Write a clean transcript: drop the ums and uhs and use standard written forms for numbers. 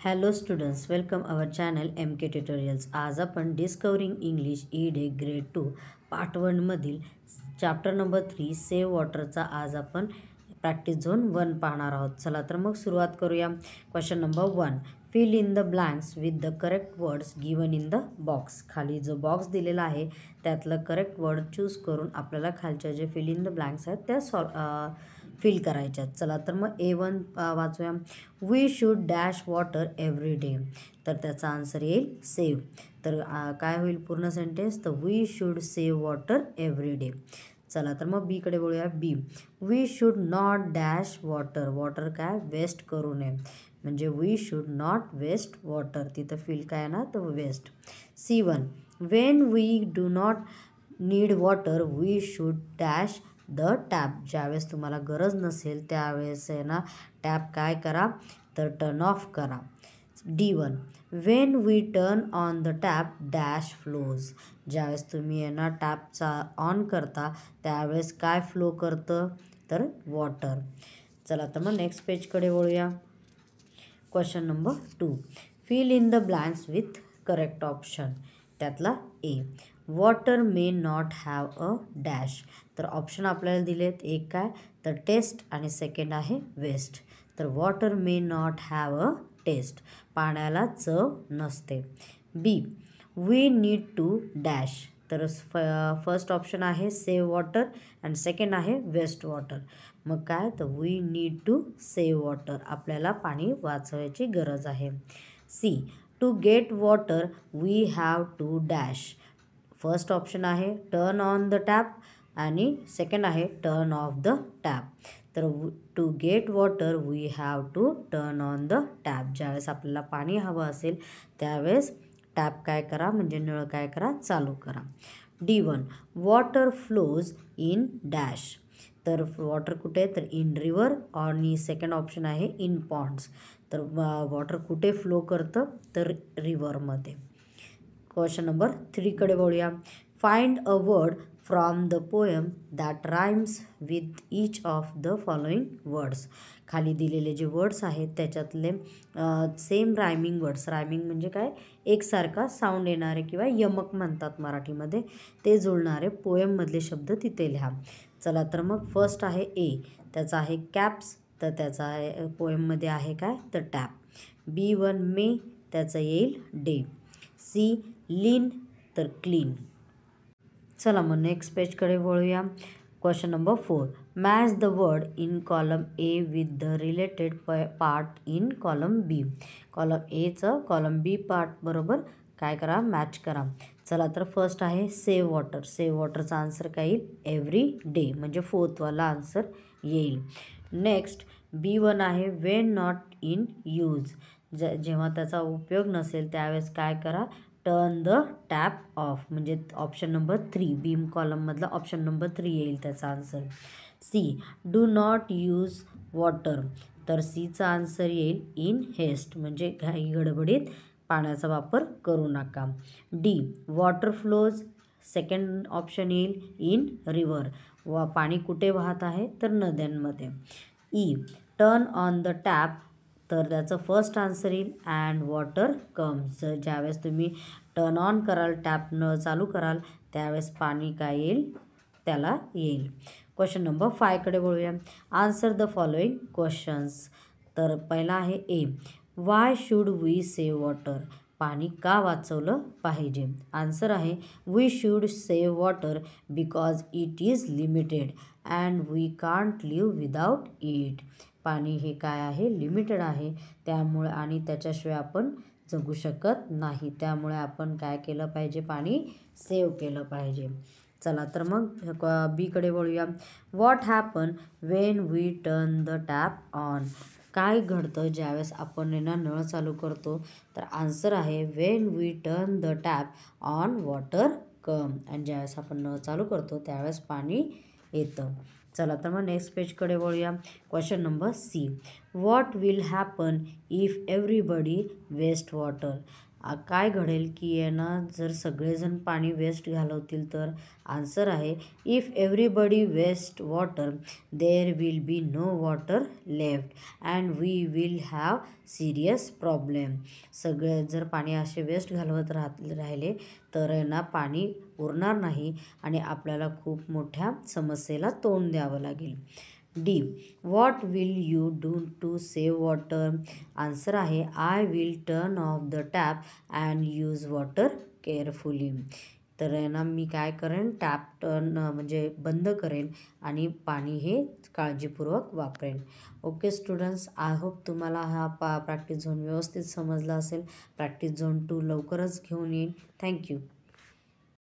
Hello students, welcome आवर channel MK tutorials. आज आपण discovering English E-day grade 2 part 1 मधील chapter number 3 save वॉटरचा आज आपण प्रॅक्टिस झोन 1 पाहणार आहोत. चला तर मग सुरुवात करूया. Question number 1, fill in the blanks with the correct words given in the box. खाली जो बॉक्स दिलेला आहे त्यातलं करेक्ट वर्ड चूज करून आपल्याला खालच्या जे फिल इन द ब्लँक्स आहेत त्या फिल करायच्यात. चला तर मग A1 वाचूया. We should dash water every day. तर त्याचा आन्सर येईल सेव्ह. तर काय होईल पूर्ण सेंटेन्स? तर we should save water every day. चला तर मग बीकडे बोलूया. B, we should not dash water. Water काय वेस्ट करू नये, म्हणजे we should not waste water. तिथं फिल काय ना तर waste. C1, when we do not need water we should dash the tap. ज्यावेळेस तुम्हाला गरज नसेल त्यावेळेस आहे ना टॅप काय करा तर टर्न ऑफ करा. D1, when we turn on the tap dash flows. ज्यावेळेस तुम्ही आहे ना टॅपचा ऑन करता त्यावेळेस काय फ्लो करतं तर वॉटर. चला तर मग नेक्स्ट पेजकडे वळूया. Question number 2, fill in the blanks with correct option. त्यातला A, water may not have a dash. तर ऑप्शन आपल्याला दिलेत. एक काय तर टेस्ट आणि सेकंड आहे वेस्ट. तर water may not have a taste. पाण्याला चव नसते. B, we need to dash. तर फर्स्ट ऑप्शन आहे सेव्ह वॉटर आणि सेकंड आहे वेस्ट वॉटर. मग काय तर we need to save water. आपल्याला पाणी वाचवायची गरज आहे. C, to get water we have to dash. First option आहे टर्न ऑन द टॅप आणि सेकंड आहे टर्न ऑफ द टॅप. तर to get water we have to turn on the tap. ज्यावेळेस आपल्याला पाणी हवं असेल त्यावेळेस टॅप काय करा म्हणजे नळ काय करा चालू करा. D1, water flows in dash. तर वॉटर कुठे आहे तर इन रिव्हर आणि सेकंड ऑप्शन आहे इन पॉन्ड्स. तर वॉटर कुठे फ्लो करतं तर रिव्हरमध्ये. क्वेश्चन नंबर 3कडे वळूया. Find a word from the poem that rhymes with each of the following words. खाली दिलेले जे वर्ड्स आहेत त्याच्यातले सेम रायमिंग वर्ड्स. रायमिंग म्हणजे काय एकसारखा साऊंड येणारे किंवा यमक म्हणतात मराठीमध्ये, ते जुळणारे पोएममधले शब्द तिथे लिहा. चला तर मग फर्स्ट आहे ए, त्याचा आहे कॅप्स. तर त्याचा आहे पोएममध्ये आहे काय तर टॅप. B1 मे, त्याचं येईल डे. सी, लीन, तर क्लीन. चला मग नेक्स्ट पेजकडे वळूया. Question number 4, match the word in column A with the related part in column B. Column एचं कॉलम बी पार्ट बरोबर काय करा मॅच करा. चला तर फर्स्ट आहे सेव्ह वॉटर. सेव्ह वॉटरचा आन्सर काय येईल एव्हरी डे, म्हणजे फोर्थवाला आन्सर येईल. नेक्स्ट B1 आहे वेन नॉट इन यूज. जेव्हा त्याचा उपयोग नसेल त्यावेळेस काय करा टर्न द टॅप ऑफ, म्हणजे ऑप्शन नंबर 3 बीम कॉलममधला ऑप्शन नंबर 3 येईल त्याचा answer. C, do not use water. तर सीचा आन्सर येईल इन हेस्ट, म्हणजे घाई गडबडीत पाण्याचा वापर करू नका. D, water flows. Second option येईल इन रिव्हर. पाणी कुठे वाहत आहे तर नद्यांमध्ये. E, turn on the tap. तर त्याचं फर्स्ट आन्सर येईल अँड वॉटर कम्स. जर ज्यावेळेस तुम्ही टर्न ऑन कराल टॅप न चालू कराल त्यावेळेस पाणी काय येईल त्याला येईल. क्वेश्चन नंबर 5कडे वळूया. Answer the following questions. तर पहिला आहे A, why should we save water. पाणी का वाचवलं पाहिजे. आन्सर आहे we should save water because it is limited and we can't live without it. पाणी हे काय आहे लिमिटेड आहे त्यामुळे आणि त्याच्याशिवाय आपण जगू शकत नाही. त्यामुळे आपण काय केलं पाहिजे पाणी सेव्ह केलं पाहिजे. चला तर मग बीकडे वळूया. What happen when we turn the tap on. काय घडतं ज्यावेळेस आपण ना नळ चालू करतो. तर आन्सर आहे when we turn the tap on water come. आणि ज्यावेळेस आपण नळ चालू करतो त्यावेळेस पाणी येतं. चला तर मग नेक्स्ट पेजकडे वळूया. Question number C, what will happen if everybody waste water. काय घडेल की आहे ना, जर सगळेजण पाणी वेस्ट घालवतील तर आन्सर आहे if everybody waste water there will be no water left and we will have serious problem. सगळे जर पाणी असे वेस्ट घालवत राहिले तर आहे ना, पाणी उरणार नाही आणि आपल्याला खूप मोठ्या समस्येला तोंड द्यावं लागेल. D. What will you do to save water? Answer आहे I will turn off the tap and use water carefully. तर आहे ना, मी काय करेन, टॅप टर्न म्हणजे बंद करेन आणि पाणी हे काळजीपूर्वक वापरेन. ओके स्टुडंट्स, आय होप तुम्हाला हा प्रॅक्टिस झोन व्यवस्थित समजला असेल. प्रॅक्टिस झोन 2 लवकरच घेऊन येईन. थँक्यू.